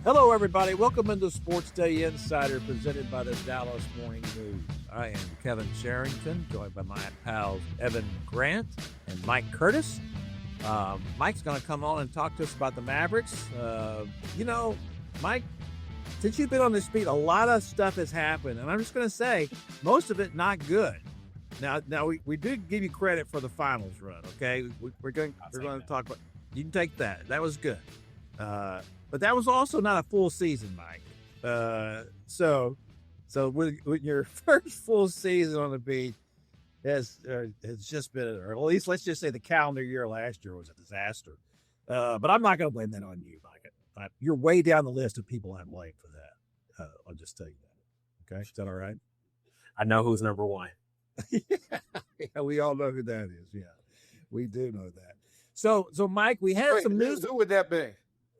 Hello, everybody. Welcome into SportsDay Insider presented by the Dallas Morning News. I am Kevin Sherrington, joined by my pals Evan Grant and Mike Curtis. Mike's going to come on and talk to us about the Mavericks. Mike, since you've been on this beat, a lot of stuff has happened, and I'm just going to say most of it not good. Now we did give you credit for the finals run. Okay, we're going to talk about. You can take that. That was good. But that was also not a full season, Mike. So with your first full season on the beat, has just been, or at least let's just say the calendar year last year was a disaster. But I'm not going to blame that on you, Mike. You're way down the list of people I blame for that. I'll just tell you that. Okay, is that all right? I know who's number one. Yeah, we all know who that is. Yeah, we do know that. So Mike, we had some news. Who would that be?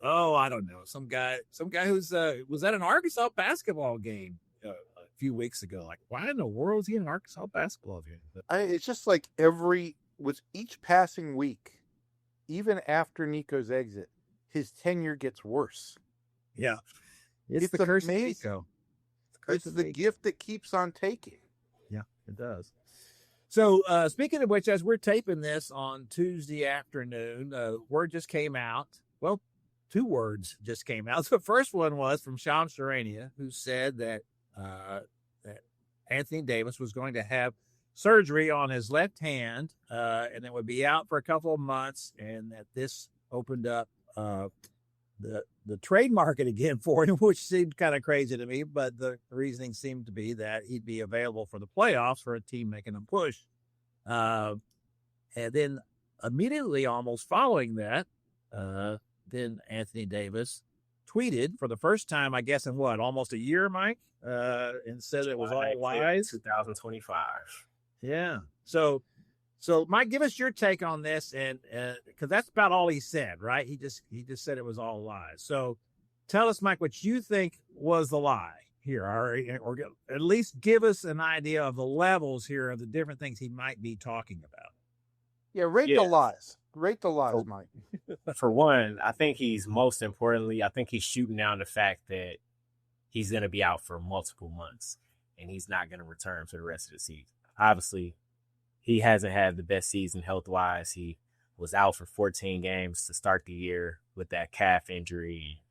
Oh, I don't know. Some guy who's was at an Arkansas basketball game a few weeks ago. Like, why in the world is he in an Arkansas basketball game? It's just like with each passing week, even after Nico's exit, his tenure gets worse. Yeah, it's the curse of Nico. It's the gift that keeps on taking. Yeah, it does. So, speaking of which, as we're taping this on Tuesday afternoon, word just came out. Well, two words just came out. So the first one was from Sean Sherrington, who said that Anthony Davis was going to have surgery on his left hand, and it would be out for a couple of months, and that this opened up the trade market again for him, which seemed kind of crazy to me, but the reasoning seemed to be that he'd be available for the playoffs for a team making a push. And then immediately almost following that, then Anthony Davis tweeted for the first time, I guess, in almost a year, Mike, and said it was all lies. 2025. Yeah. So Mike, give us your take on this, and because that's about all he said, right? He just said it was all lies. So tell us, Mike, what you think was the lie here, or at least give us an idea of the levels here of the different things he might be talking about. Yeah, rate the lies. Rate the lies, Mike. For one, I think he's shooting down the fact that he's going to be out for multiple months and he's not going to return for the rest of the season. Obviously, he hasn't had the best season health-wise. He was out for 14 games to start the year with that calf injury.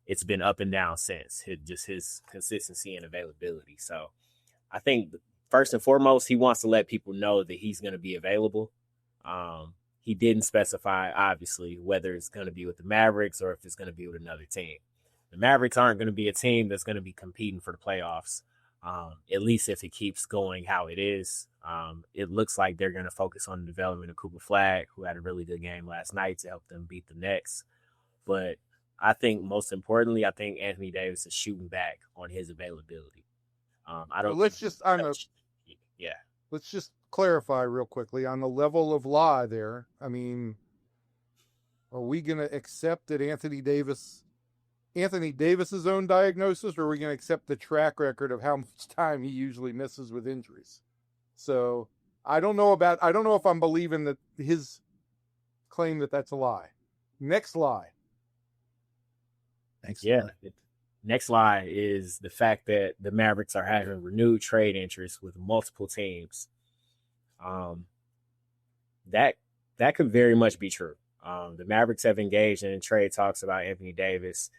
It's been up and down since, his consistency and availability. So I think first and foremost, he wants to let people know that he's going to be available. He didn't specify, obviously, whether it's going to be with the Mavericks or if it's going to be with another team. The Mavericks aren't going to be a team that's going to be competing for the playoffs, at least if it keeps going how it is. It looks like they're going to focus on the development of Cooper Flagg, who had a really good game last night to help them beat the Knicks. But I think most importantly, Anthony Davis is shooting back on his availability. Let's just clarify real quickly on the level of lie there. I mean, are we going to accept that Anthony Davis's own diagnosis, or are we going to accept the track record of how much time he usually misses with injuries? So I don't know if I'm believing that his claim that that's a lie. Next lie. Next lie is the fact that the Mavericks are having renewed trade interest with multiple teams. That could very much be true. The Mavericks have engaged in trade talks about Anthony Davis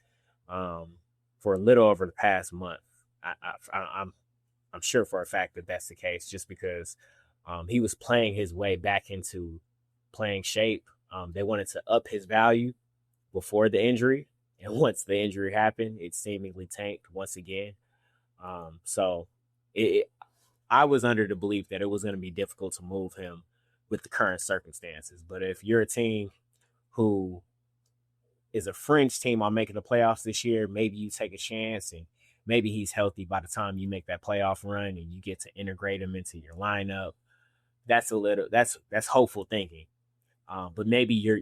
for a little over the past month. I'm sure for a fact that that's the case, just because he was playing his way back into playing shape. They wanted to up his value before the injury, and once the injury happened, it seemingly tanked once again. I was under the belief that it was going to be difficult to move him with the current circumstances. But if you're a team who is a fringe team on making the playoffs this year, maybe you take a chance and maybe he's healthy by the time you make that playoff run and you get to integrate him into your lineup. That's hopeful thinking. But maybe you're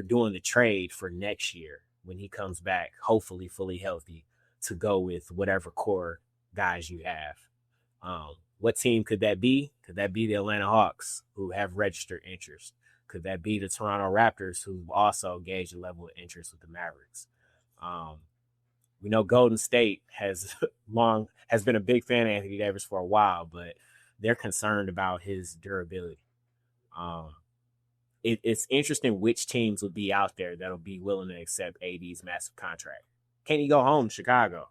doing the trade for next year when he comes back, hopefully fully healthy, to go with whatever core guys you have. What team could that be? Could that be the Atlanta Hawks, who have registered interest? Could that be the Toronto Raptors, who also gauged a level of interest with the Mavericks? We know Golden State has been a big fan of Anthony Davis for a while, but they're concerned about his durability. It's interesting which teams will be out there that'll be willing to accept AD's massive contract. Can he go home to Chicago?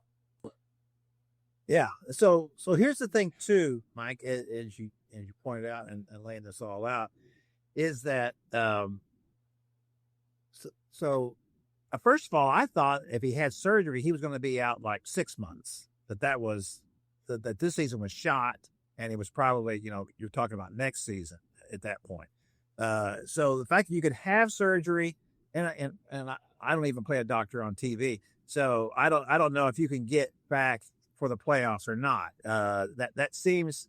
Yeah. So here's the thing too, Mike, as you pointed out and laying this all out, is that first of all, I thought if he had surgery, he was going to be out like 6 months. That this season was shot, and it was probably, you're talking about next season at that point. So the fact that you could have surgery, and I don't even play a doctor on TV, so I don't know if you can get back for the playoffs or not. That seems,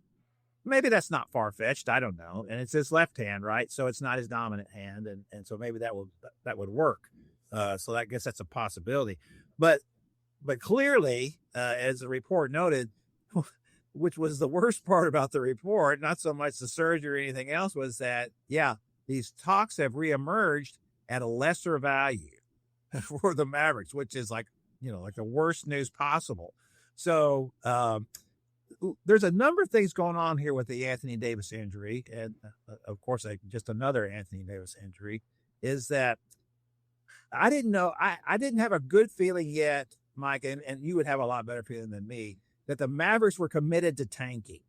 maybe that's not far-fetched. I don't know. And it's his left hand, right? So it's not his dominant hand. And so maybe that would work. So I guess that's a possibility. But clearly, as the report noted, which was the worst part about the report, not so much the surgery or anything else, was that, these talks have reemerged at a lesser value for the Mavericks, which is like the worst news possible. So there's a number of things going on here with the Anthony Davis injury. And of course, just another Anthony Davis injury is that I didn't know. I didn't have a good feeling yet, Mike, and you would have a lot better feeling than me, that the Mavericks were committed to tanking.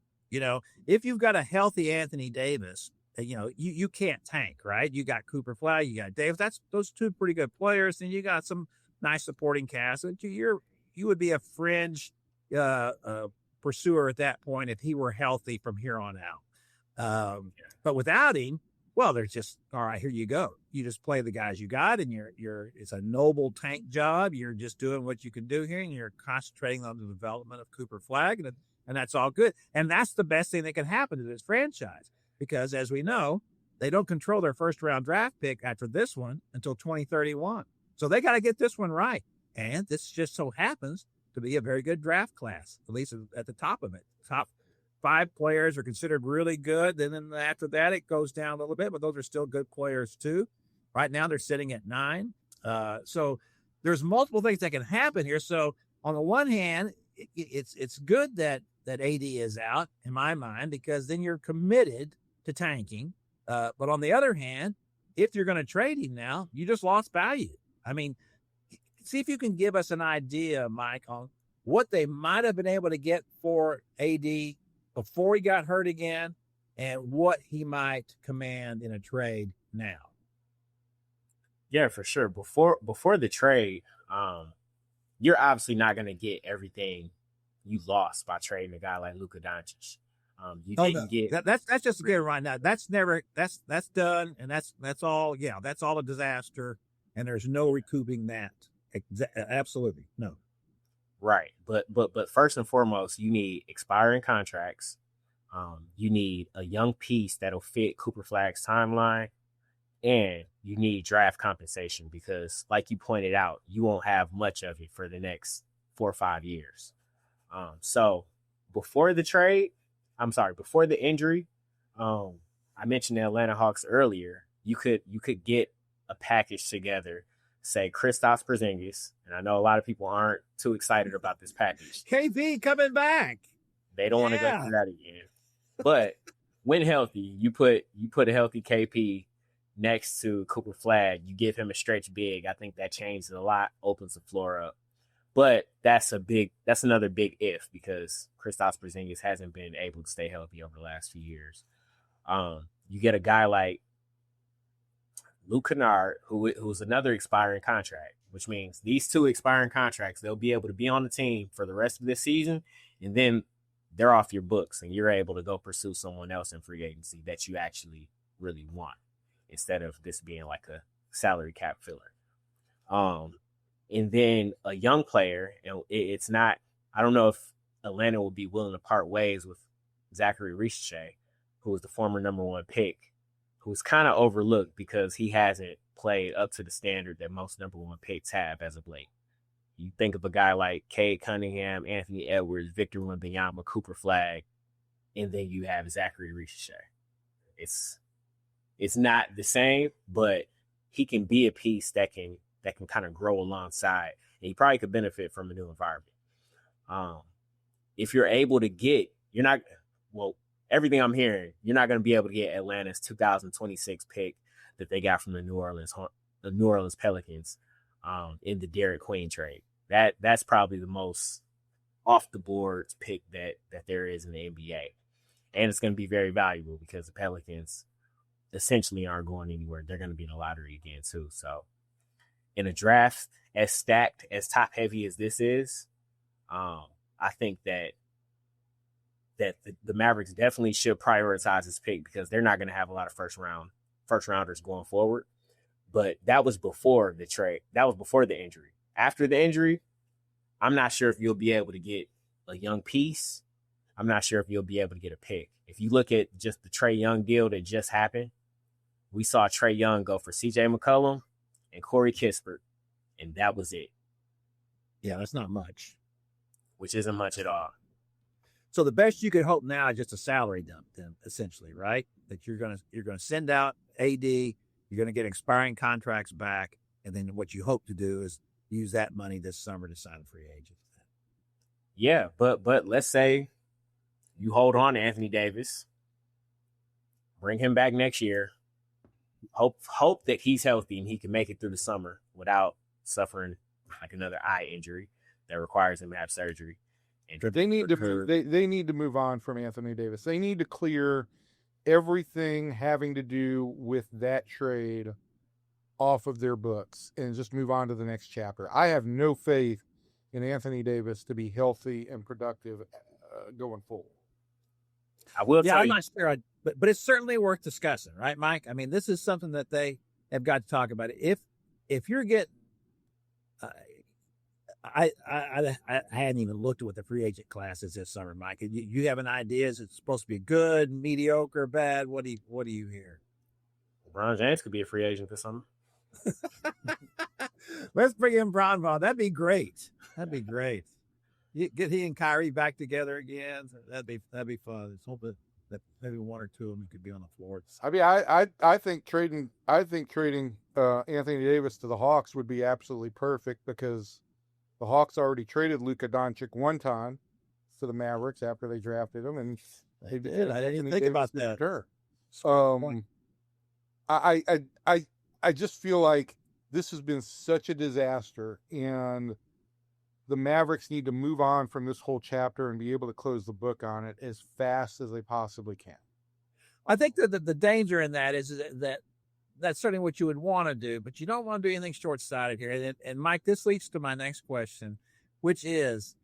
If you've got a healthy Anthony Davis, you can't tank, right? You got Cooper Flag, you got Davis. That's those two pretty good players, and you got some nice supporting cast. You would be a fringe pursuer at that point if he were healthy from here on out. But without him, well, they're just, all right, here you go. You just play the guys you got, and it's a noble tank job. You're just doing what you can do here, and you're concentrating on the development of Cooper Flag, and that's all good. And that's the best thing that can happen to this franchise, because as we know, they don't control their first round draft pick after this one until 2031. So they got to get this one right. And this just so happens to be a very good draft class, at least at the top of it. Top 5 players are considered really good. And then after that, it goes down a little bit, but those are still good players too. Right now, they're sitting at 9. So there's multiple things that can happen here. So on the one hand, it's good that AD is out, in my mind, because then you're committed to tanking. But on the other hand, if you're going to trade him now, you just lost value. I mean, see if you can give us an idea, Mike, on what they might have been able to get for AD before he got hurt again, and what he might command in a trade now. Yeah, for sure. Before the trade, you're obviously not going to get everything you lost by trading a guy like Luka Doncic. That's just a good right now. That's done, and that's all. Yeah, that's all a disaster, and there's no recouping that. Absolutely no. Right, but first and foremost, you need expiring contracts. You need a young piece that'll fit Cooper Flag's timeline, and you need draft compensation because, like you pointed out, you won't have much of it for the next 4 or 5 years. So before the injury, I mentioned the Atlanta Hawks earlier. You could get a package together. Say Kristaps Porzingis, and I know a lot of people aren't too excited about this package. KP coming back. They don't want to go through that again. But when healthy, you put a healthy KP next to Cooper Flag. You give him a stretch big. I think that changes a lot, opens the floor up. But that's another big if, because Kristaps Porzingis hasn't been able to stay healthy over the last few years. You get a guy like Luke Kennard, who's another expiring contract, which means these 2 expiring contracts, they'll be able to be on the team for the rest of this season, and then they're off your books, and you're able to go pursue someone else in free agency that you actually really want, instead of this being like a salary cap filler. And then a young player, and it's not, I don't know if Atlanta will be willing to part ways with Zachary Richey, who was the former number 1 pick, who's kind of overlooked because he hasn't played up to the standard that most number 1 picks have as of late. You think of a guy like Cade Cunningham, Anthony Edwards, Victor Wembanyama, Cooper Flag, and then you have Zachary Richey. It's not the same, but he can be a piece that can kind of grow alongside. and he probably could benefit from a new environment. If you're able to get, everything I'm hearing, you're not going to be able to get Atlanta's 2026 pick that they got from the New Orleans Pelicans in the Derek Queen trade. That's probably the most off the board pick that there is in the NBA. And it's going to be very valuable because the Pelicans essentially aren't going anywhere. They're going to be in the lottery again too. So in a draft as stacked, as top heavy as this is, I think that the Mavericks definitely should prioritize this pick because they're not going to have a lot of first rounders going forward. But that was before the trade. That was before the injury. After the injury, I'm not sure if you'll be able to get a young piece. I'm not sure if you'll be able to get a pick. If you look at just the Trae Young deal that just happened, we saw Trae Young go for CJ McCollum and Corey Kispert, and that was it. Yeah, that's not much. Which isn't much at all. So the best you could hope now is just a salary dump, then, essentially, right? That you're gonna send out AD, you're gonna get expiring contracts back, and then what you hope to do is use that money this summer to sign a free agent. Yeah, but let's say you hold on to Anthony Davis, bring him back next year, hope that he's healthy and he can make it through the summer without suffering like another eye injury that requires him to have surgery. And they need to move on from Anthony Davis. They need to clear everything having to do with that trade off of their books and just move on to the next chapter. I have no faith in Anthony Davis to be healthy and productive going forward. I will tell you. I'm not sure, but it's certainly worth discussing, right, Mike? I mean, this is something that they have got to talk about. If you're getting, I hadn't even looked at what the free agent class is this summer, Mike. You have an idea? Is it supposed to be good, mediocre, bad? What do you hear? LeBron James could be a free agent this summer. Let's bring in Bron Ball. That'd be great. Get he and Kyrie back together again. That'd be fun. Let's hope that maybe one or two of them could be on the floor. I mean, I think trading Anthony Davis to the Hawks would be absolutely perfect because the Hawks already traded Luka Doncic one time to the Mavericks after they drafted him, and they did. I didn't even think about that. Sure. I just feel like this has been such a disaster, and the Mavericks need to move on from this whole chapter and be able to close the book on it as fast as they possibly can. I think that the danger in that is that that's certainly what you would want to do, but you don't want to do anything short-sighted here. And Mike, this leads to my next question, which is,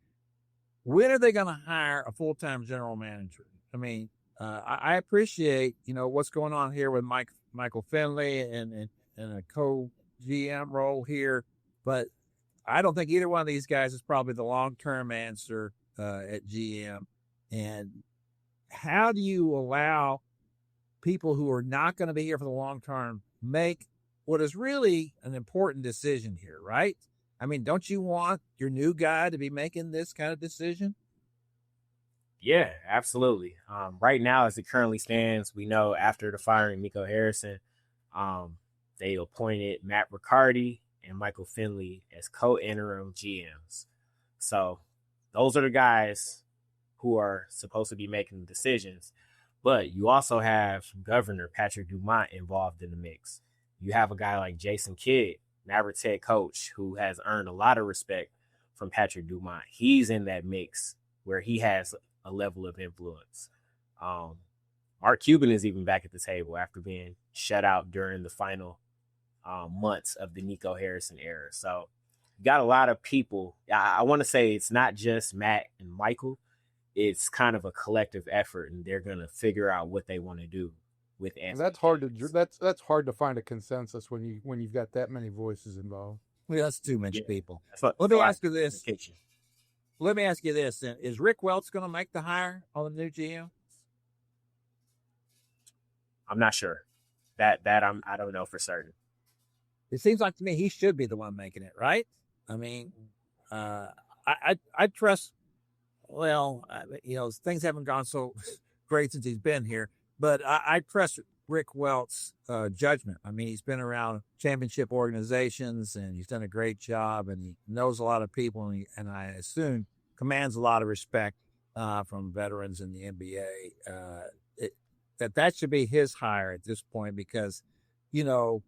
when are they going to hire a full-time general manager? I mean, I appreciate, what's going on here with Michael Finley and a co-GM role here, but I don't think either one of these guys is probably the long-term answer at GM. And how do you allow people who are not going to be here for the long term make what is really an important decision here, right? I mean, don't you want your new guy to be making this kind of decision? Yeah, absolutely. Right now, as it currently stands, we know after the firing Nico Harrison, they appointed Matt Riccardi and Michael Finley as co-interim GMs. So those are the guys who are supposed to be making the decisions. But you also have Governor Patrick Dumont involved in the mix. You have a guy like Jason Kidd, Mavericks head coach, who has earned a lot of respect from Patrick Dumont. He's in that mix where he has a level of influence. Mark Cuban is even back at the table after being shut out during the final months of the Nico Harrison era. So you got a lot of people. I want to say it's not just Matt and Michael. It's kind of a collective effort, and they're going to figure out what they want to do with Anthony. And that's hard to find a consensus when you've got that many voices involved. Well, that's too many people. Let me ask you this. Let me ask you this. Is Rick Welts going to make the hire on the new GM? I'm not sure. I don't know for certain. It seems like to me he should be the one making it, right? I mean, I trust. Well, things haven't gone so great since he's been here, but I trust Rick Welt's judgment. I mean, he's been around championship organizations and he's done a great job, and he knows a lot of people, and I assume commands a lot of respect from veterans in the NBA. That should be his hire at this point, because, you know,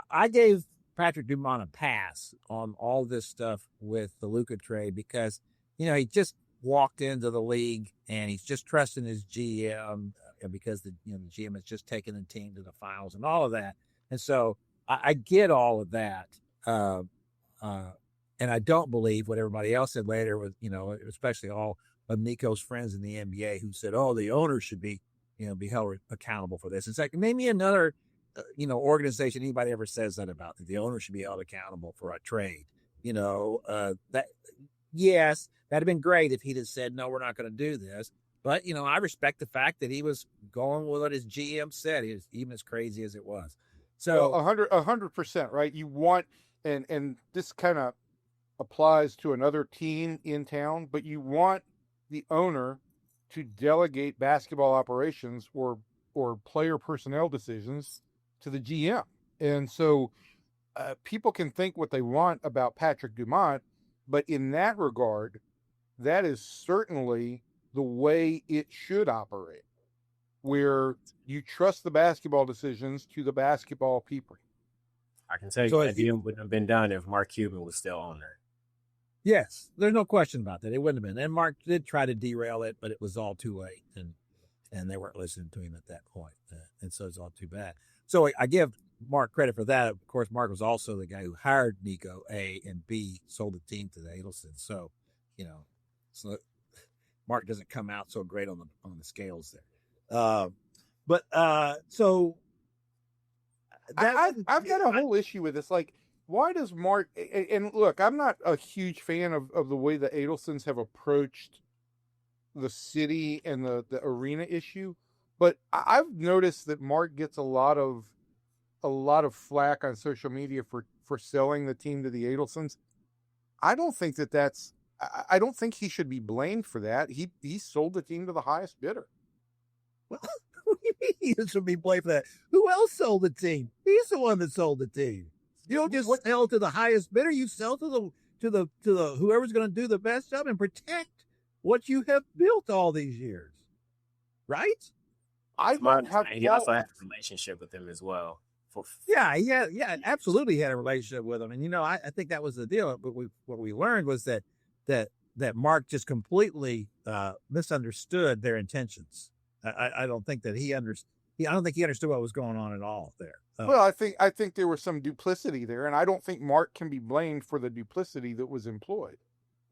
I gave Patrick Dumont a pass on all this stuff with the Luka trade because, you know, he just walked into the league and he's just trusting his GM because the GM has just taken the team to the finals and all of that. And so I get all of that. And I don't believe what everybody else said later was, you know, especially all of Nico's friends in the NBA who said, oh, the owner should be held accountable for this. In fact, name me another, organization anybody ever says that about, that the owner should be held accountable for a trade. Yes, that'd have been great if he'd have said, no, we're not going to do this. But, I respect the fact that he was going with what his GM said, even as crazy as it was. So 100%, right? You want, and this kind of applies to another team in town, but you want the owner to delegate basketball operations or player personnel decisions to the GM. And so people can think what they want about Patrick Dumont, but in that regard, that is certainly the way it should operate, where you trust the basketball decisions to the basketball people. I can tell you that deal wouldn't have been done if Mark Cuban was still owner. Yes, there's no question about that. It wouldn't have been. And Mark did try to derail it, but it was all too late, and they weren't listening to him at that point. And so it's all too bad. So I give Mark credit for that. Of course, Mark was also the guy who hired Nico, A, and B, sold the team to the Adelsons. So, so Mark doesn't come out so great on the scales there. So I've got a whole issue with this. Like, why does Mark, and look, I'm not a huge fan of the way the Adelsons have approached the city and the arena issue, but I've noticed that Mark gets a lot of flack on social media for selling the team to the Adelsons. I don't think I don't think he should be blamed for that. He sold the team to the highest bidder. Well, what do you mean he should be blamed for that? Who else sold the team? He's the one that sold the team. You don't just sell to the highest bidder. You sell to the whoever's going to do the best job and protect what you have built all these years, right? He also had a relationship with him as well. Yeah, absolutely. He had a relationship with him, and I think that was the deal. But what we learned was that Mark just completely misunderstood their intentions. I don't think that he understood. I don't think he understood what was going on at all there. Well, I think there was some duplicity there, and I don't think Mark can be blamed for the duplicity that was employed.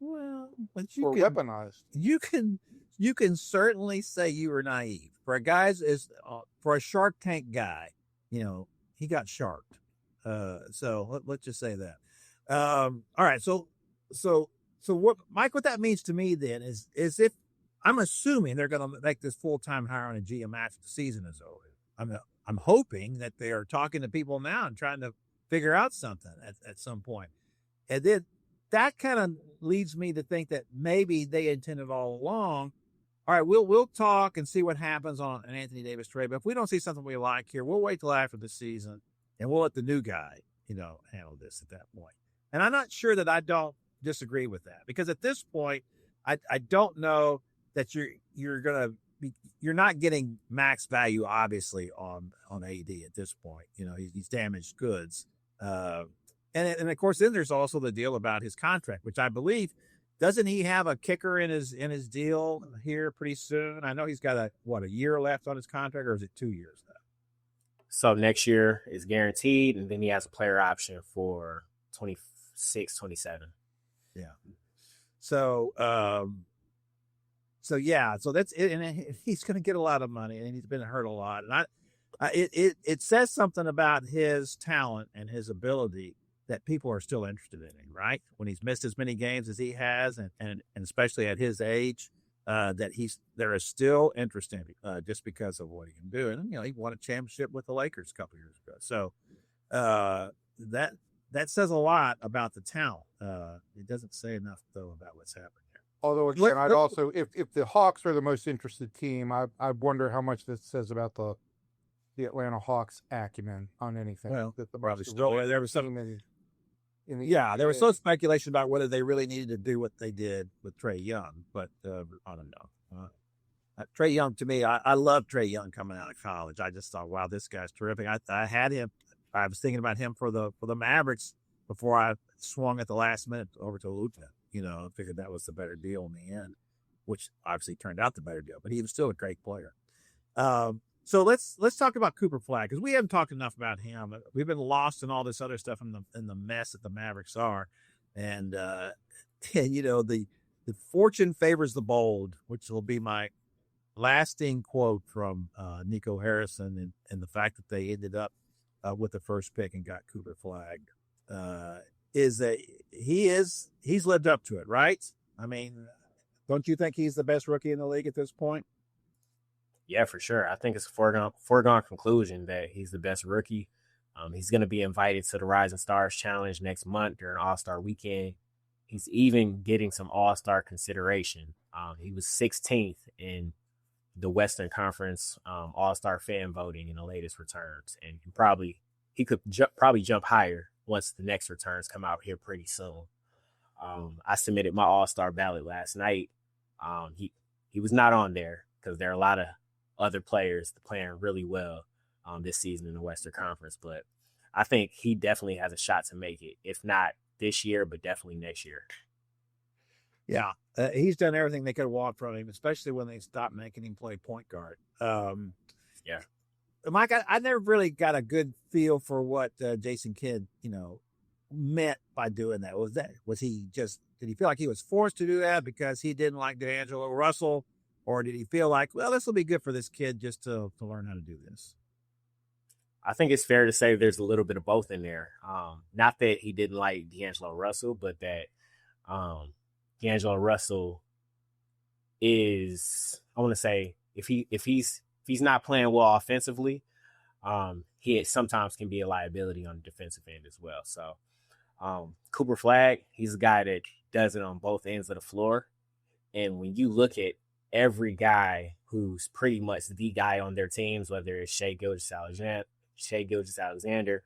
Well, but weaponized. You can certainly say you were naive. For a Shark Tank guy, he got sharked. So let's just say that. All right. So what, Mike? What that means to me then is if I'm assuming they're going to make this full-time hire on a GM after the season is over. I'm hoping that they are talking to people now and trying to figure out something at some point. And then that kind of leads me to think that maybe they intended all along. All right, we'll talk and see what happens on an Anthony Davis trade. But if we don't see something we like here, we'll wait till after the season and we'll let the new guy, handle this at that point. And I'm not sure that I don't disagree with that, because at this point, I don't know that you're not getting max value, obviously, on AD at this point. He's damaged goods. And of course, then there's also the deal about his contract, which I believe, doesn't he have a kicker in his deal here pretty soon? I know he's got a year left on his contract, or is it 2 years left? So next year is guaranteed, and then he has a player option for 26, 27. Yeah. So that's it. And he's going to get a lot of money, and he's been hurt a lot. And it says something about his talent and his ability that people are still interested in him, right? When he's missed as many games as he has, and especially at his age, that there is still interest in him just because of what he can do. And he won a championship with the Lakers a couple years ago. So that says a lot about the talent. It doesn't say enough though about what's happening here. Although again, I'd also, if the Hawks are the most interested team, I wonder how much this says about the the Atlanta Hawks' acumen on anything. Well, that the probably Bucks still, really there was some, in the yeah, there was some speculation about whether they really needed to do what they did with Trae Young, but I don't know. Trae Young, to me, I love Trae Young coming out of college. I just thought, wow, this guy's terrific. I had him. I was thinking about him for the Mavericks before I swung at the last minute over to Luka. Figured that was the better deal in the end, which obviously turned out the better deal. But he was still a great player. So let's talk about Cooper Flag, because we haven't talked enough about him. We've been lost in all this other stuff in the mess that the Mavericks are, and the fortune favors the bold, which will be my lasting quote from Nico Harrison, and the fact that they ended up with the first pick and got Cooper Flag is that he's lived up to it, right? I mean, don't you think he's the best rookie in the league at this point? Yeah, for sure. I think it's a foregone conclusion that he's the best rookie. He's going to be invited to the Rising Stars Challenge next month during All-Star Weekend. He's even getting some All-Star consideration. He was 16th in the Western Conference All-Star fan voting in the latest returns, and he could probably jump higher once the next returns come out here pretty soon. I submitted my All-Star ballot last night. He was not on there because there are a lot of other players playing really well this season in the Western Conference, but I think he definitely has a shot to make it, if not this year, but definitely next year. Yeah, he's done everything they could want from him, especially when they stopped making him play point guard. Yeah. Mike, I never really got a good feel for what Jason Kidd, meant by doing that. Did he feel like he was forced to do that because he didn't like D'Angelo Russell? Or did he feel like, well, this will be good for this kid just to learn how to do this? I think it's fair to say there's a little bit of both in there. Not that he didn't like D'Angelo Russell, but that D'Angelo Russell is, I want to say, if he's not playing well offensively, he sometimes can be a liability on the defensive end as well. So Cooper Flag, he's a guy that does it on both ends of the floor. And when you look at every guy who's pretty much the guy on their teams, whether it's Shai Gilgeous-Alexander,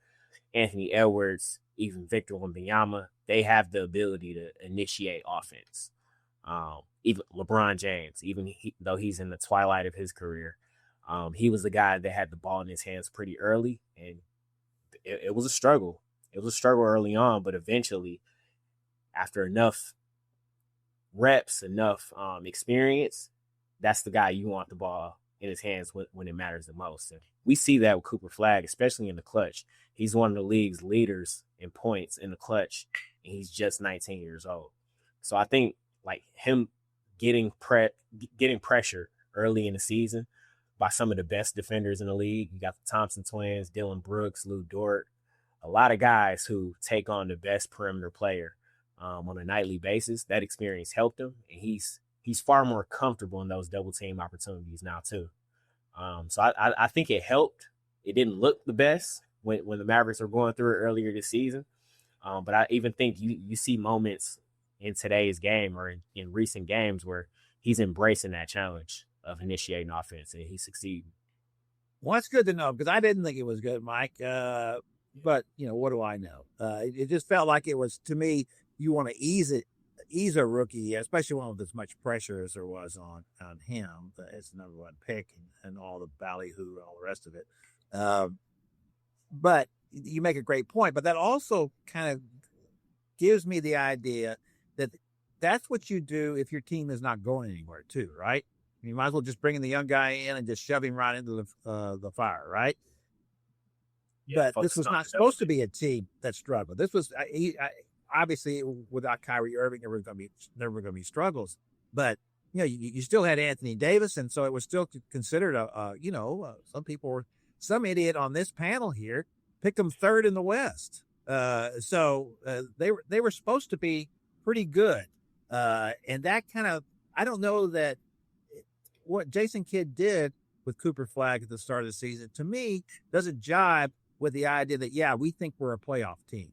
Anthony Edwards, even Victor Wembanyama, they have the ability to initiate offense. Even LeBron James, though he's in the twilight of his career, he was the guy that had the ball in his hands pretty early, and it was a struggle. It was a struggle early on, but eventually, after enough reps, enough experience, that's the guy you want the ball in his hands when it matters the most. And we see that with Cooper Flag, especially in the clutch. He's one of the league's leaders in points in the clutch, and he's just 19 years old. So I think like him getting pressure early in the season by some of the best defenders in the league. You got the Thompson twins, Dylan Brooks, Lou Dort, a lot of guys who take on the best perimeter player on a nightly basis. That experience helped him, and he's far more comfortable in those double team opportunities now too. So I think it helped. It didn't look the best when the Mavericks were going through it earlier this season. But I even think you see moments in today's game or in recent games where he's embracing that challenge of initiating offense, and he's succeeding. Well, that's good to know, because I didn't think it was good, Mike. But, what do I know? It just felt like it was, to me, you want to ease a rookie, especially one with as much pressure as there was on him. It's the number one pick and all the ballyhoo and all the rest of it. But you make a great point. But that also kind of gives me the idea that that's what you do if your team is not going anywhere too, right? You might as well just bring in the young guy in and just shove him right into the fire, right? Yeah, but this was not supposed to be a team that struggled. This was obviously without Kyrie Irving, there were going to be struggles. But you still had Anthony Davis, and so it was still considered some idiot on this panel here picked them third in the West. So they were supposed to be pretty good, and that kind of, I don't know that what Jason Kidd did with Cooper Flag at the start of the season, to me, doesn't jibe with the idea that, we think we're a playoff team.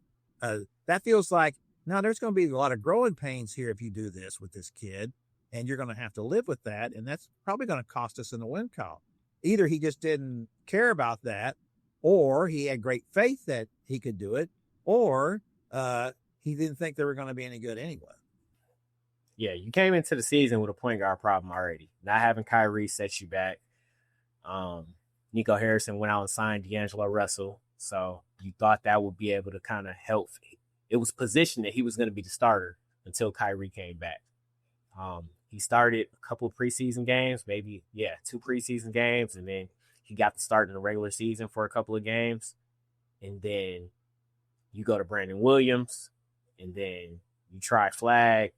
That feels like, no, there's going to be a lot of growing pains here if you do this with this kid, and you're going to have to live with that, and that's probably going to cost us in the win column. either he just didn't care about that, or he had great faith that he could do it, or he didn't think they were going to be any good anyway. Yeah, you came into the season with a point guard problem already. Not having Kyrie sets you back. Nico Harrison went out and signed D'Angelo Russell, so you thought that would be able to kind of help. It was positioned that he was going to be the starter until Kyrie came back. He started a couple of preseason games, maybe, 2 preseason games, and then he got to start in the regular season for a couple of games. And then you go to Brandon Williams, and then you try Flag.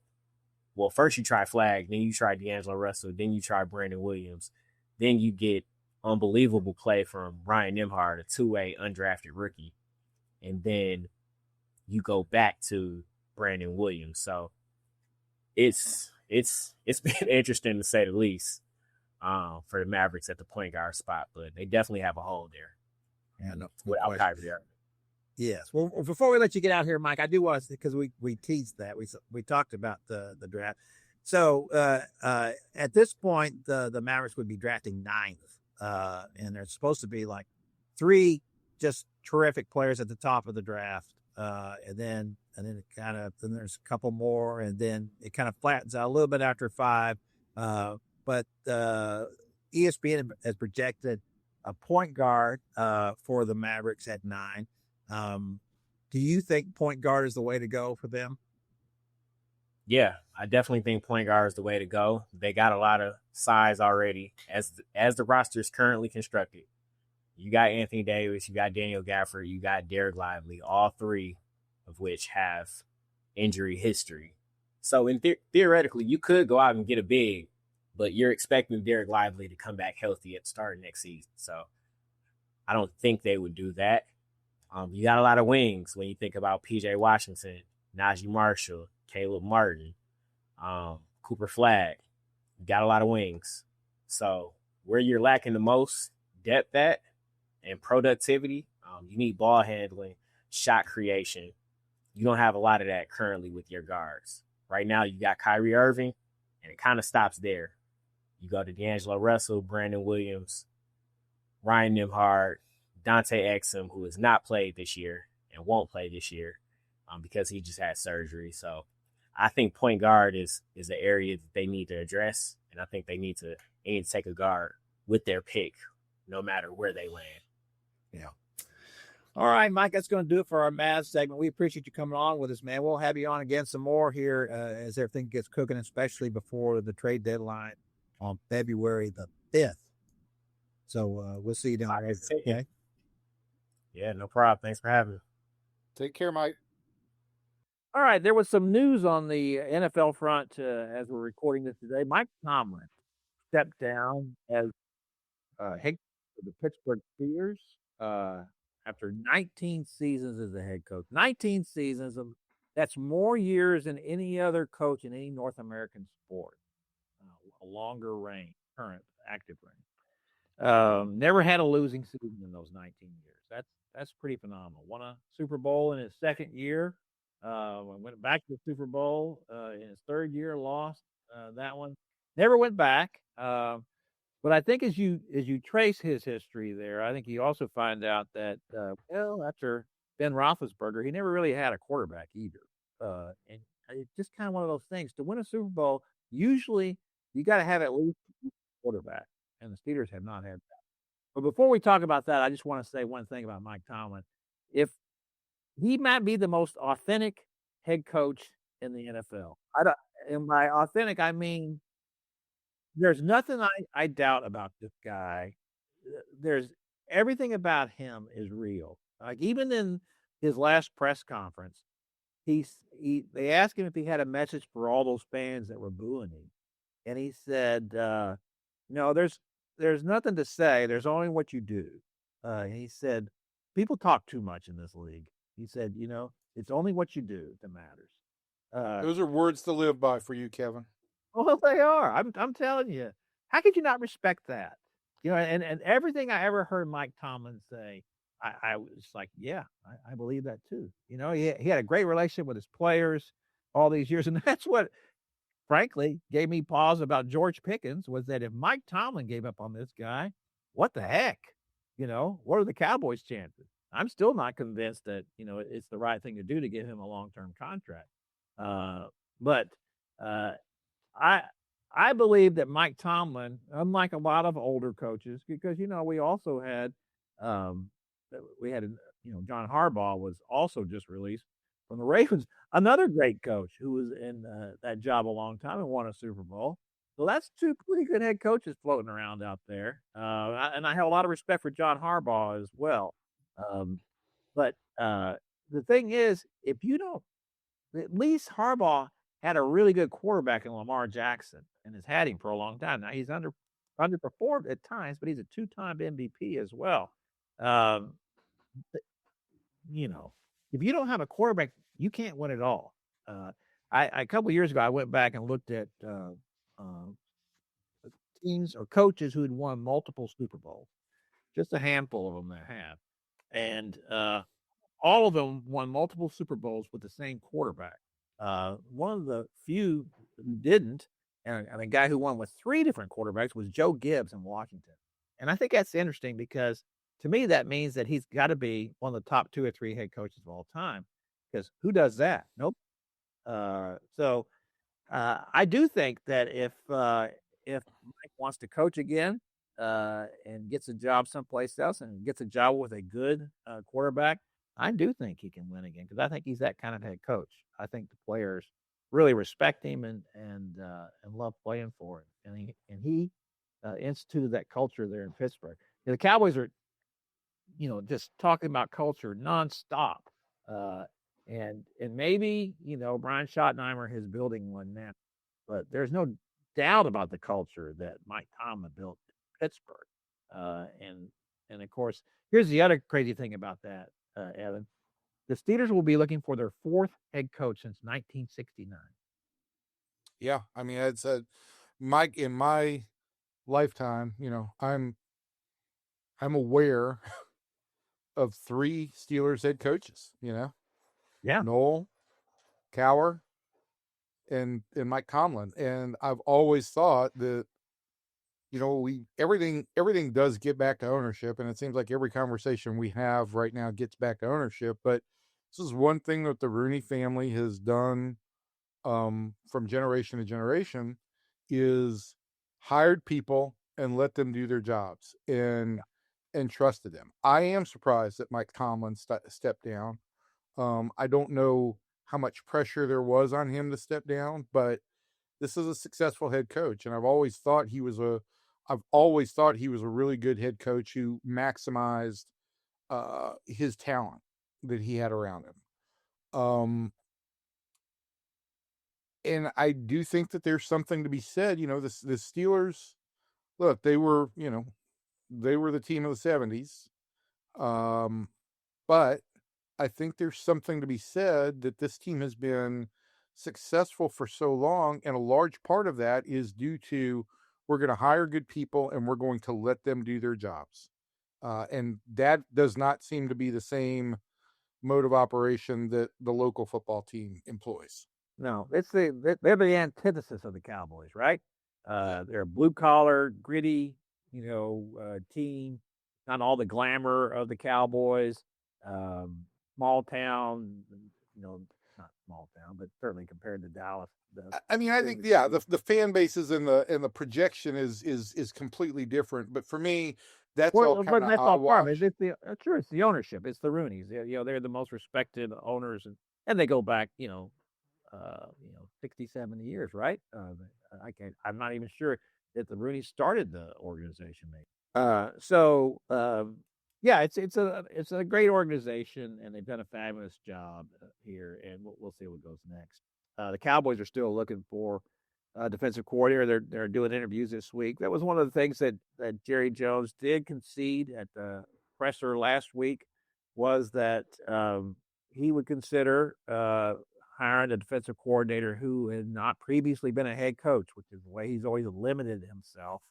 Well, first you try Flag, then you try D'Angelo Russell, then you try Brandon Williams. Then you get unbelievable play from Ryan Nembhard, a 2-way undrafted rookie. And then you go back to Brandon Williams. So it's been interesting to say the least for the Mavericks at the point guard spot, but they definitely have a hole there. Yeah, no, without Kyrie. Yes. Well, before we let you get out here, Mike, I do want to, because we teased that we talked about the draft. So at this point, the Mavericks would be drafting 9th, and there's supposed to be like 3 just terrific players at the top of the draft, and then there's a couple more, and then it kind of flattens out a little bit after 5. But ESPN has projected a point guard for the Mavericks at 9. Do you think point guard is the way to go for them? Yeah, I definitely think point guard is the way to go. They got a lot of size already as the roster is currently constructed. You got Anthony Davis, you got Daniel Gafford, you got Derek Lively, all 3 of which have injury history. So theoretically, you could go out and get a big, but you're expecting Derek Lively to come back healthy at the start of next season. So I don't think they would do that. You got a lot of wings when you think about P.J. Washington, Najee Marshall, Caleb Martin, Cooper Flag. You got a lot of wings. So where you're lacking the most depth at and productivity, you need ball handling, shot creation. You don't have a lot of that currently with your guards. Right now, you got Kyrie Irving, and it kind of stops there. You go to D'Angelo Russell, Brandon Williams, Ryan Nembhard, Dante Exum, who has not played this year and won't play this year because he just had surgery. So I think point guard is an area that they need to address, and I think they need to take a guard with their pick no matter where they land. Yeah. All right, Mike, that's going to do it for our Mavs segment. We appreciate you coming on with us, man. We'll have you on again some more here as everything gets cooking, especially before the trade deadline on February the 5th. So we'll see you down there. Okay. Yeah, no problem. Thanks for having me. Take care, Mike. All right, there was some news on the NFL front as we're recording this today. Mike Tomlin stepped down as head coach of the Pittsburgh Steelers after 19 seasons as a head coach. 19 seasons. That's more years than any other coach in any North American sport. A longer reign, current active reign. Never had a losing season in those 19 years. That's pretty phenomenal. Won a Super Bowl in his second year. Went back to the Super Bowl in his third year. Lost that one. Never went back. But I think as you trace his history there, I think you also find out that after Ben Roethlisberger, he never really had a quarterback either. And it's just kind of one of those things. To win a Super Bowl, usually you got to have at least a quarterback, and the Steelers have not had that. But before we talk about that, I just want to say one thing about Mike Tomlin. If he might be the most authentic head coach in the NFL. And by authentic, I mean there's nothing I doubt about this guy. There's everything about him is real. Like even in his last press conference, they asked him if he had a message for all those fans that were booing him, and he said, "No, there's nothing to say. There's only what you do." He said, "People talk too much in this league." He said, it's only what you do that matters. Those are words to live by for you, Kevin. Well, they are. I'm telling you. How could you not respect that? And everything I ever heard Mike Tomlin say, I was like, yeah, I believe that too. He had a great relationship with his players all these years. And that's what, frankly, gave me pause about George Pickens, was that if Mike Tomlin gave up on this guy, what the heck? What are the Cowboys' chances? I'm still not convinced that, it's the right thing to do to give him a long-term contract. But uh, I I believe that Mike Tomlin, unlike a lot of older coaches, because we also had um, John Harbaugh was also just released from the Ravens, another great coach who was in that job a long time and won a Super Bowl. So that's two pretty good head coaches floating around out there, and I have a lot of respect for John Harbaugh as well. Um, but the thing is, if you don't, at least Harbaugh had a really good quarterback in Lamar Jackson and has had him for a long time. Now he's underperformed at times, but he's a two-time MVP as well. Um, you know, if you don't have a quarterback, you can't win it all. A couple of years ago, I went back and looked at uh, teams or coaches who had won multiple Super Bowls, just a handful of them that have, and all of them won multiple Super Bowls with the same quarterback. One of the few who didn't, and a guy who won with three different quarterbacks was Joe Gibbs in Washington. And I think that's interesting because to me, that means that he's got to be one of the top two or three head coaches of all time. Because who does that? Nope. So I do think that if Mike wants to coach again and gets a job someplace else and gets a job with a good quarterback, I do think he can win again because I think he's that kind of head coach. I think the players really respect him and love playing for him, and he instituted that culture there in Pittsburgh. The Cowboys are, just talking about culture nonstop, and maybe Brian Schottenheimer is building one now, but there's no doubt about the culture that Mike Tomlin built in Pittsburgh, and of course, here's the other crazy thing about that. Evan, the Steelers will be looking for their fourth head coach since 1969. Yeah, I mean, it's Mike in my lifetime. I'm aware of three Steelers head coaches. Yeah, Noel, Cowher, and Mike Tomlin, and I've always thought that everything does get back to ownership, and it seems like every conversation we have right now gets back to ownership. But this is one thing that the Rooney family has done from generation to generation is hired people and let them do their jobs and trusted them. I am surprised that Mike Tomlin stepped down. I don't know how much pressure there was on him to step down, but this is a successful head coach, and I've always thought he was a really good head coach who maximized his talent that he had around him. And I do think that there's something to be said. The Steelers, look, they were the team of the 70s. But I think there's something to be said that this team has been successful for so long, and a large part of that is due to we're going to hire good people and we're going to let them do their jobs. And that does not seem to be the same mode of operation that the local football team employs. No, they're the antithesis of the Cowboys, right? They're a blue collar, gritty, team. Not all the glamour of the Cowboys. Small town, not small town, but certainly compared to Dallas. I think the fan bases and the projection is completely different. But for me, that's all kind of part. It's the ownership. It's the Rooneys. They're the most respected owners, and they go back 60, 70 years, right? I'm not even sure that the Rooneys started the organization, maybe. It's a great organization, and they've done a fabulous job here, and we'll see what goes next. The Cowboys are still looking for a defensive coordinator. They're doing interviews this week. That was one of the things that Jerry Jones did concede at the presser last week, was that he would consider hiring a defensive coordinator who had not previously been a head coach, which is the way he's always limited himself.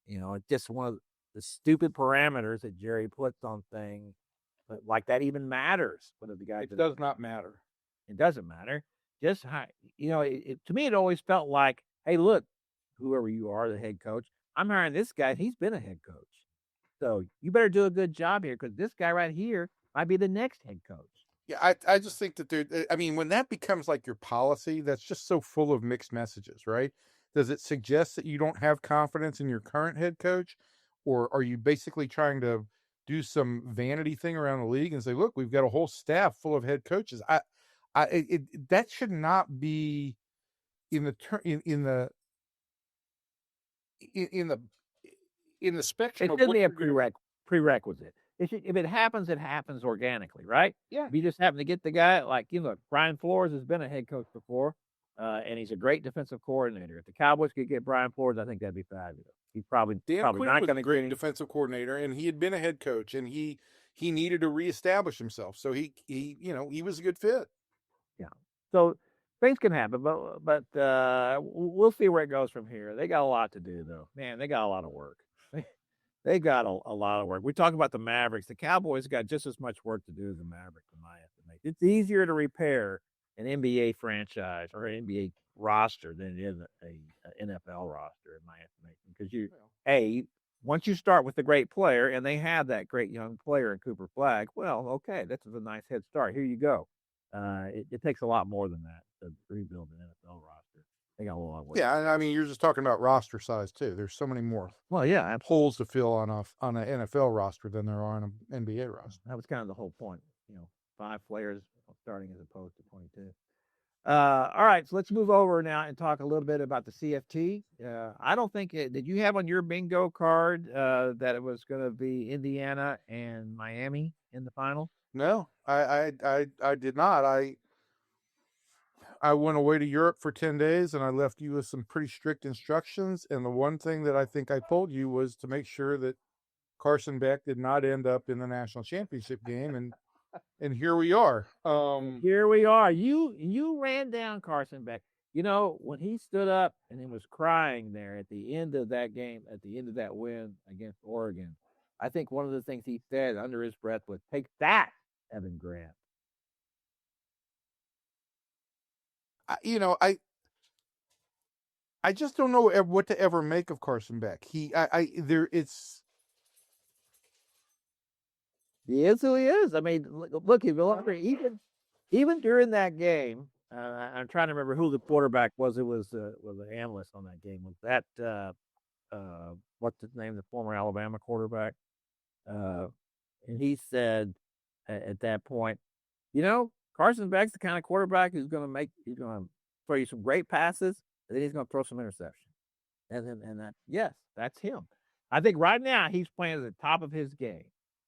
It's just one of the stupid parameters that Jerry puts on things, but like that even matters. Whether the guy does not matter. It doesn't matter. Just to me, it always felt like, hey, look, whoever you are, the head coach, I'm hiring this guy. He's been a head coach. So you better do a good job here because this guy right here might be the next head coach. Yeah, I just think that I mean, when that becomes like your policy, that's just so full of mixed messages, right? Does it suggest that you don't have confidence in your current head coach, or are you basically trying to do some vanity thing around the league and say, look, we've got a whole staff full of head coaches? That should not be in the in the in the spectrum It of should what be a you're gonna. prerequisite. If it happens, it happens organically, right? Yeah. If you just happen to get the guy, like, Brian Flores has been a head coach before, and he's a great defensive coordinator. If the Cowboys could get Brian Flores, I think that'd be fabulous. He's probably Dan Quinn not was going a to great get defensive coordinator, and he had been a head coach, and he needed to reestablish himself. So he was a good fit. Yeah. So things can happen, but we'll see where it goes from here. They got a lot to do, though. Man, they got a lot of work. They got a lot of work. We talk about the Mavericks. The Cowboys got just as much work to do as the Mavericks, in my estimation. It's easier to repair an NBA franchise or an NBA roster than it is a NFL roster, in my estimation. Because once you start with a great player, and they have that great young player in Cooper Flagg, well, okay, that's a nice head start. Here you go. It takes a lot more than that to rebuild an NFL roster. They got a lot of work. Yeah, I mean, you're just talking about roster size too. There's so many more Well, yeah, holes to fill on an NFL roster than there are on an NBA roster. that was kind of the whole point. 5 players starting as opposed to 22. All right, so let's move over now and talk a little bit about the CFT. I don't think did you have on your bingo card that it was going to be Indiana and Miami in the final? No, I did not. I went away to Europe for 10 days, and I left you with some pretty strict instructions. And the one thing that I think I told you was to make sure that Carson Beck did not end up in the national championship game, and here we are. Here we are. You ran down Carson Beck. When he stood up and he was crying there at the end of that game, at the end of that win against Oregon, I think one of the things he said under his breath was, "Take that, Evan Grant." I just don't know what to ever make of Carson Beck. He is who he is. I mean, look, if you look, even during that game, I'm trying to remember who the quarterback was. It was an analyst on that game. Was that what's his name? The former Alabama quarterback. And he said at that point, Carson Beck's the kind of quarterback who's going to throw you some great passes, and then he's going to throw some interceptions. Yes, that's him. I think right now he's playing at the top of his game.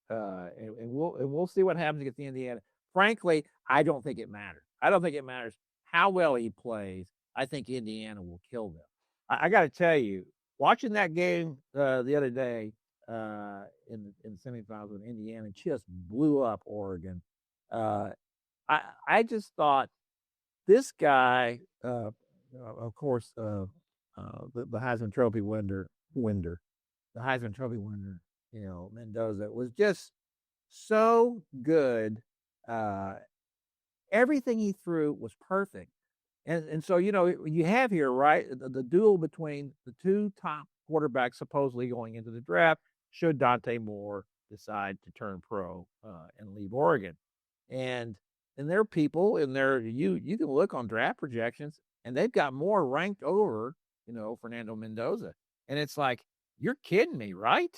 And we'll see what happens against the Indiana. Frankly, I don't think it matters. I don't think it matters how well he plays. I think Indiana will kill them. I got to tell you, watching that game the other day in the semifinals when Indiana just blew up Oregon, I just thought this guy, of course, the Heisman Trophy winner, Mendoza was just so good. Everything he threw was perfect. And so, you have here, right, the duel between the 2 top quarterbacks supposedly going into the draft, should Dante Moore decide to turn pro and leave Oregon. And there are people in there, you can look on draft projections, and they've got Moore ranked over, Fernando Mendoza. And it's like, you're kidding me, right?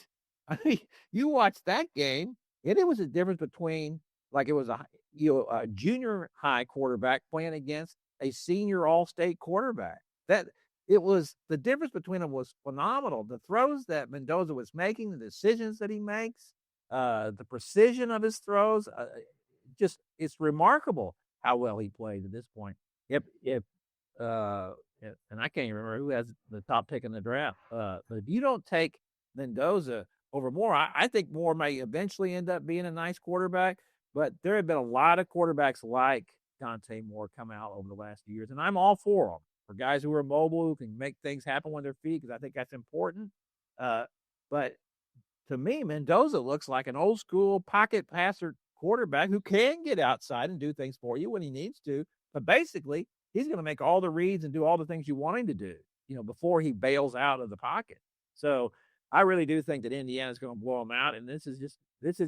I mean, you watch that game, and it was a difference between, like, it was a junior high quarterback playing against a senior all-state quarterback. That it was the difference between them was phenomenal. The throws that Mendoza was making, the decisions that he makes, the precision of his throws, just it's remarkable how well he played at this point. And I can't even remember who has the top pick in the draft. But if you don't take Mendoza over Moore, I think Moore may eventually end up being a nice quarterback. But there have been a lot of quarterbacks like Dante Moore come out over the last few years, and I'm all for them. For guys who are mobile, who can make things happen with their feet, because I think that's important. But to me, Mendoza looks like an old school pocket passer quarterback who can get outside and do things for you when he needs to. But basically, he's going to make all the reads and do all the things you want him to do, before he bails out of the pocket. So I really do think that Indiana's going to blow them out, and this has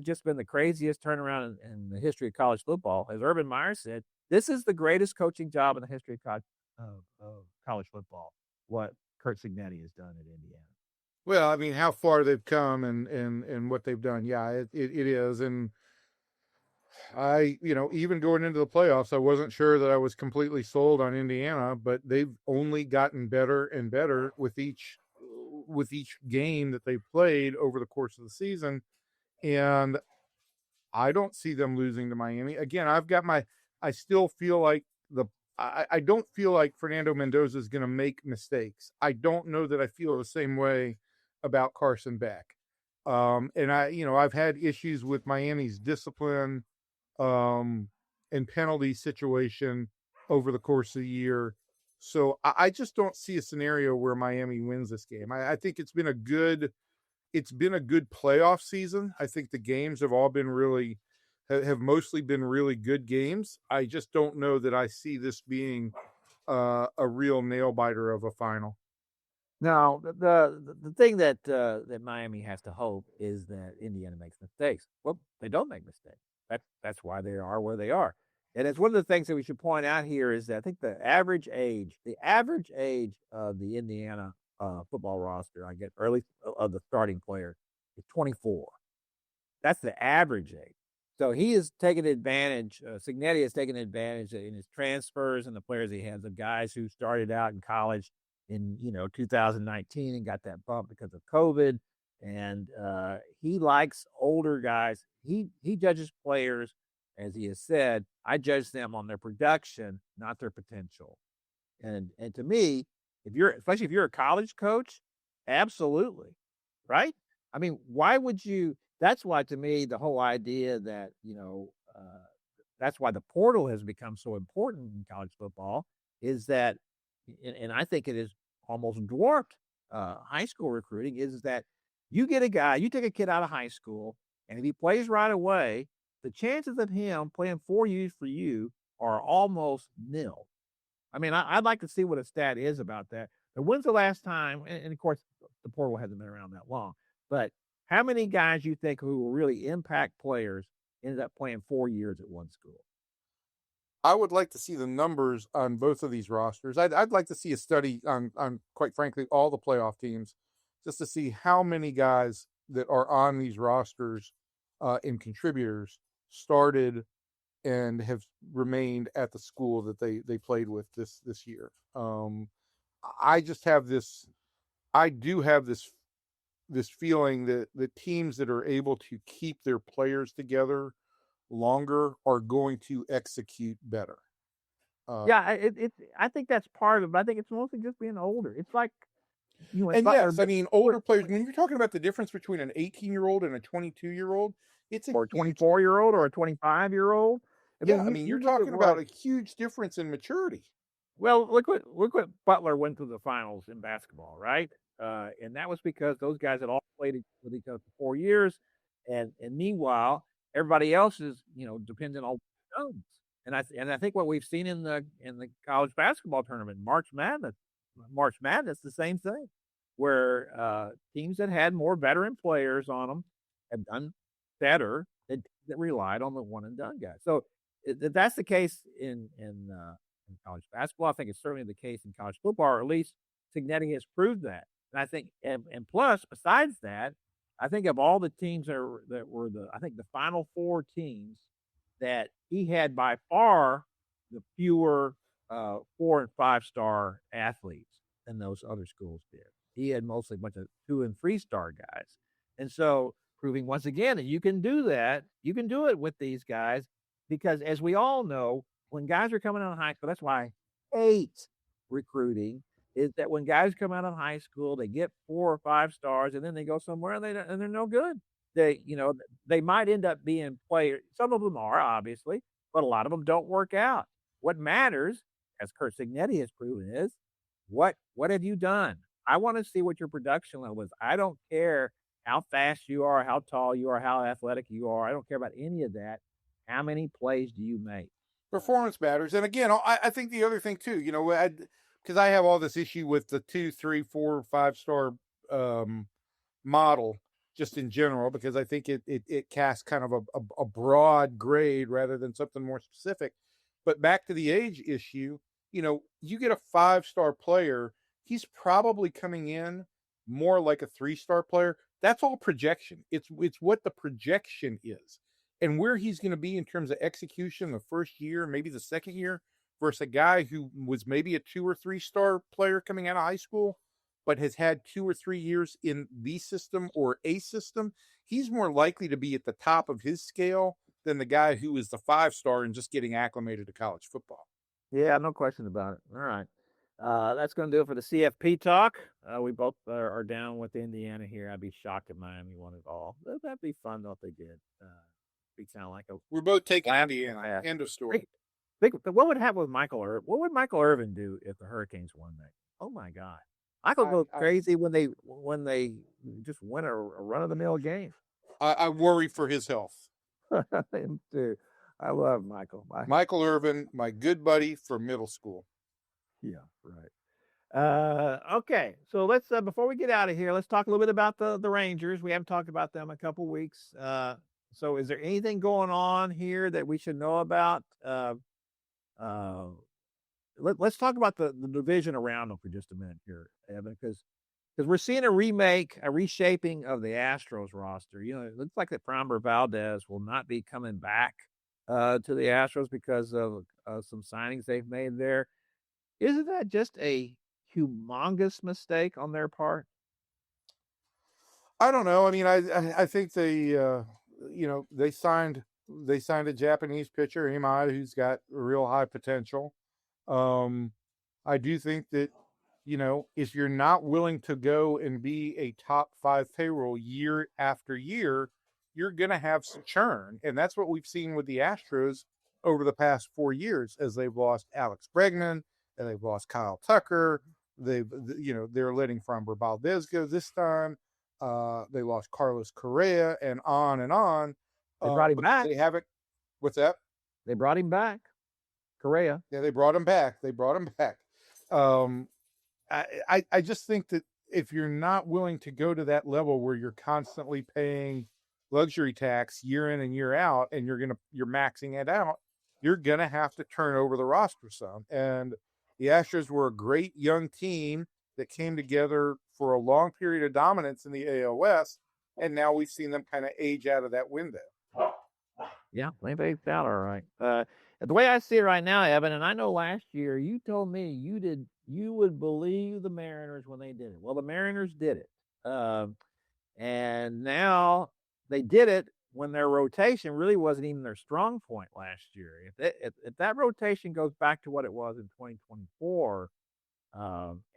just been the craziest turnaround in the history of college football. As Urban Meyer said, this is the greatest coaching job in the history of college football. What Curt Cignetti has done at Indiana. Well, I mean, how far they've come and what they've done. Yeah, it is. And even going into the playoffs, I wasn't sure that I was completely sold on Indiana, but they've only gotten better and better with each game that they've played over the course of the season. And I don't see them losing to Miami. Again, I still feel like I don't feel like Fernando Mendoza is going to make mistakes. I don't know that I feel the same way about Carson Beck. And I've had issues with Miami's discipline, and penalty situation over the course of the year. So I just don't see a scenario where Miami wins this game. I think it's been a good playoff season. I think the games have all been have mostly been really good games. I just don't know that I see this being a real nail biter of a final. Now, the thing that Miami has to hope is that Indiana makes mistakes. Well, they don't make mistakes. That's why they are where they are. And it's one of the things that we should point out here is that I think the average age of the Indiana football roster, I get early of the starting player, is 24. That's the average age. So he is taking advantage. Cignetti has taken advantage in his transfers and the players he has of guys who started out in college in 2019 and got that bump because of COVID. And he likes older guys. He judges players, as he has said. I judge them on their production, not their potential. And to me, especially if you're a college coach, absolutely, right? I mean, why would you? That's why, to me, the whole idea that that's why the portal has become so important in college football is that, and I think it is almost dwarfed high school recruiting, is that you get a guy, you take a kid out of high school, and if he plays right away, the chances of him playing 4 years for you are almost nil. I mean, I'd like to see what a stat is about that. But when's the last time, and of course, the portal hasn't been around that long, but how many guys you think who will really impact players ended up playing 4 years at one school? I would like to see the numbers on both of these rosters. I'd like to see a study on quite frankly, all the playoff teams, just to see how many guys that are on these rosters and contributors started and have remained at the school that they played with this year. I just have this. I do have this feeling that the teams that are able to keep their players together longer are going to execute better. I think that's part of it. I think it's mostly just being older. It's like, yes, I mean, older players, when you're talking about the difference between an 18-year-old and a 22-year-old, or a 24-year-old or a 25-year-old. You're talking about a huge difference in maturity. Well, look what Butler went to the finals in basketball, right? And that was because those guys had all played with each other for 4 years, and meanwhile, everybody else is dependent on Jones. And I think what we've seen in the college basketball tournament, March Madness, the same thing, where teams that had more veteran players on them have done better that relied on the one and done guys. So that's the case in college basketball. I think it's certainly the case in college football, or at least Cignetti has proved that. And I think, and plus, besides that, I think of all the teams that were the final 4 teams that he had by far the fewer 4 and 5 star athletes than those other schools did. He had mostly a bunch of 2 and 3 star guys. And so proving once again that you can do that, you can do it with these guys, because as we all know, when guys are coming out of high school, that's why I hate recruiting, is that when guys come out of high school, they get 4 or 5 stars and then they go somewhere and they're no good. They might end up being players. Some of them are, obviously, but a lot of them don't work out. What matters, as Curt Cignetti has proven, is what have you done? I want to see what your production level is. I don't care how fast you are, how tall you are, how athletic you are. I don't care about any of that. How many plays do you make? Performance matters. And again, I think the other thing too, because I have all this issue with the 2, 3, 4, 5 star model just in general, because I think it casts kind of a broad grade rather than something more specific. But back to the age issue, you get a 5-star player, he's probably coming in more like a 3-star player. That's all projection. It's what the projection is, and where he's going to be in terms of execution the first year, maybe the second year, versus a guy who was maybe a 2 or 3-star player coming out of high school, but has had 2 or 3 years in the system or a system. He's more likely to be at the top of his scale than the guy who is the 5-star and just getting acclimated to college football. Yeah, no question about it. All right. That's going to do it for the CFP talk. We both are down with Indiana here. I'd be shocked if Miami won it all. That'd be fun though if they did. Be kind of like a. We're both taking Indiana. End of story. What would happen with Michael Irvin? What would Michael Irvin do if the Hurricanes won that? Oh my God, Michael goes crazy when they just win a run of the mill game. I worry for his health. Him too. I love Michael. Michael Irvin, my good buddy from middle school. Yeah, right. Okay, so let's before we get out of here, let's talk a little bit about the Rangers. We haven't talked about them a couple weeks. So is there anything going on here that we should know about? Let's talk about the division around them for just a minute here, Evan, because we're seeing a reshaping of the Astros roster. It looks like that Framber Valdez will not be coming back to the Astros because of some signings they've made there. Isn't that just a humongous mistake on their part? I don't know. I mean, I think they signed a Japanese pitcher, Imai, who's got real high potential. I do think that, if you're not willing to go and be a top 5 payroll year after year, you're going to have some churn. And that's what we've seen with the Astros over the past 4 years as they've lost Alex Bregman and they've lost Kyle Tucker. They're letting Framber Valdez go this time. They lost Carlos Correa and on and on. They brought him back. They haven't. What's that? They brought him back. Correa. Yeah, they brought him back. I just think that if you're not willing to go to that level where you're constantly paying luxury tax year in and year out, and you're maxing it out, you're gonna have to turn over the roster some. And the Astros were a great young team that came together for a long period of dominance in the AL West, and now we've seen them kind of age out of that window. Yeah, they aged out all right. The way I see it right now, Evan, and I know last year you told me you would believe the Mariners when they did it. Well, the Mariners did it, and now they did it when their rotation really wasn't even their strong point last year. If that rotation goes back to what it was in 2024,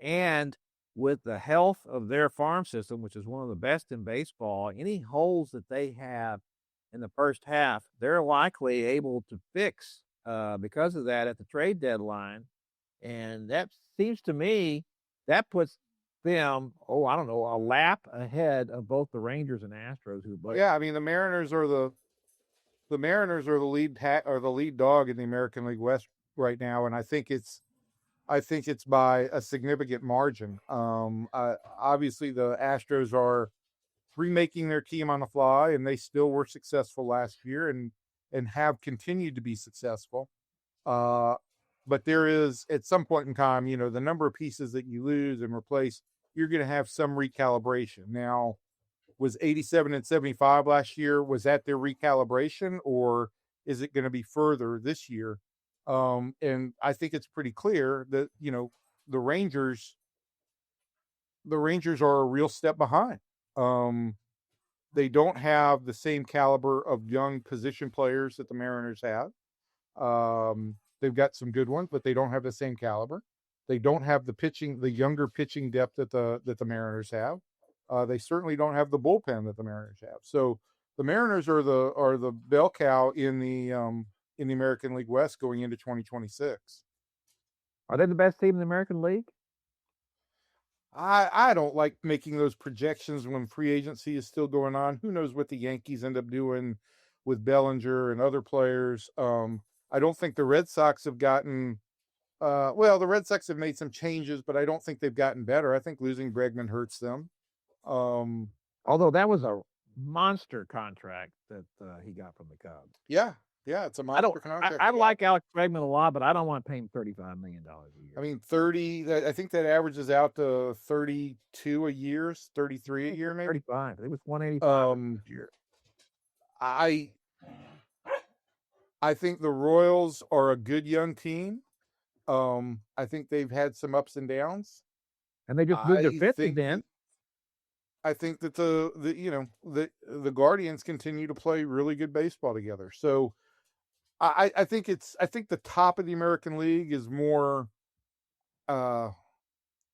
and with the health of their farm system, which is one of the best in baseball, any holes that they have in the first half, they're likely able to fix because of that at the trade deadline. And that seems to me that puts them, a lap ahead of both the Rangers and Astros. Yeah, I mean the Mariners are the lead dog in the American League West right now, and I think it's by a significant margin. Obviously the Astros are remaking their team on the fly, and they still were successful last year and have continued to be successful. But there is, at some point in time, the number of pieces that you lose and replace, you're going to have some recalibration. Now, was 87 and 75 last year, was that their recalibration, or is it going to be further this year? And I think it's pretty clear that, the Rangers are a real step behind. They don't have the same caliber of young position players that the Mariners have. They've got some good ones, but they don't have the same caliber. They don't have the younger pitching depth that the Mariners have. They certainly don't have the bullpen that the Mariners have. So the Mariners are the bell cow in the American League West going into 2026. Are they the best team in the American League? I don't like making those projections when free agency is still going on. Who knows what the Yankees end up doing with Bellinger and other players. I don't think the Red Sox have gotten the Red Sox have made some changes, but I don't think they've gotten better. I think losing Bregman hurts them. Although that was a monster contract that he got from the Cubs. Yeah, it's a I monster don't. contract. I like Alex Bregman a lot, but I don't want to pay him $35 million a year. I mean, 30. I think that averages out to 32 a year, 33 a year, maybe. 35. It was 185 a year. I think the Royals are a good young team. I think they've had some ups and downs, and they just moved their pitching in. I think that the Guardians continue to play really good baseball together. So I think the top of the American League is more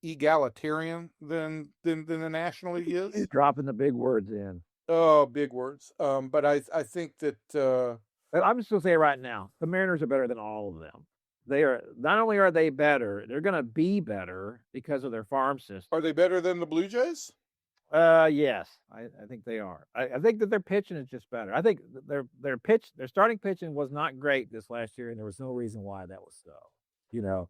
egalitarian than the National League is. He's dropping the big words in. Oh, big words. But I think that I'm just gonna say right now, the Mariners are better than all of them. They are not only are they better, they're gonna be better because of their farm system. Are they better than the Blue Jays? Yes, I think they are. I think that their pitching is just better. I think their starting pitching was not great this last year, and there was no reason why that was so. You know,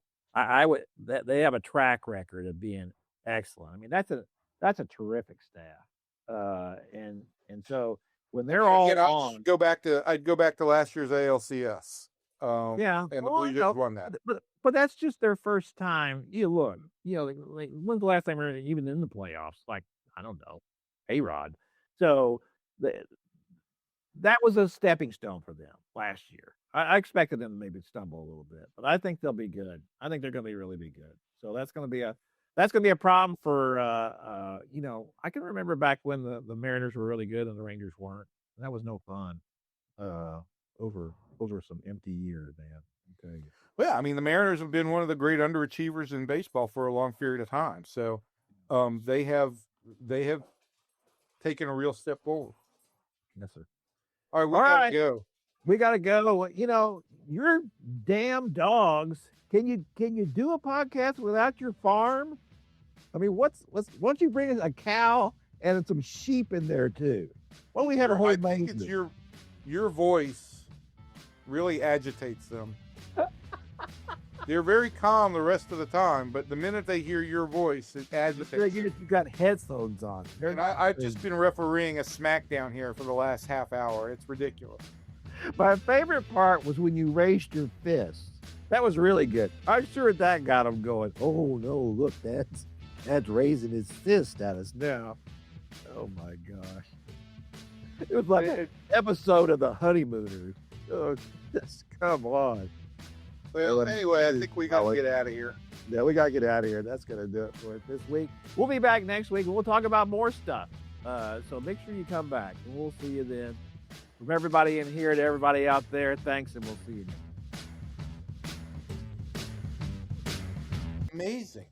they have a track record of being excellent. I mean, that's a terrific staff. And so when they're all on, I'd go back to last year's ALCS. And the Blue Jays won that. But that's just their first time. When's the last time they were even in the playoffs? Like, I don't know, A-Rod. So that was a stepping stone for them last year. I expected them to maybe stumble a little bit, but I think they'll be good. I think they're going to really be good. So that's going to be a problem for I can remember back when the Mariners were really good and the Rangers weren't. That was no fun. Over some empty years, man. I'll tell you. Well, yeah, I mean, the Mariners have been one of the great underachievers in baseball for a long period of time. So they have taken a real step forward. Yes, sir. All right, we gotta go. We gotta go. Your damn dogs. Can you do a podcast without your farm? I mean, why don't you bring a cow and some sheep in there too? Why don't we have a whole thing? It's your voice really agitates them. They're very calm the rest of the time, but the minute they hear your voice, it agitates them. You've got headphones on. And I've just been refereeing a smackdown here for the last half hour. It's ridiculous. My favorite part was when you raised your fist. That was really good. I'm sure that got him going. Oh no, look, that's raising his fist at us now. Oh my gosh. It was like an episode of The Honeymooners. Oh, just come on. Well, anyway, I think we got to get out of here. Yeah, we got to get out of here. That's going to do it for it this week. We'll be back next week, and we'll talk about more stuff. So make sure you come back, and we'll see you then. From everybody in here to everybody out there, thanks, and we'll see you next. Amazing.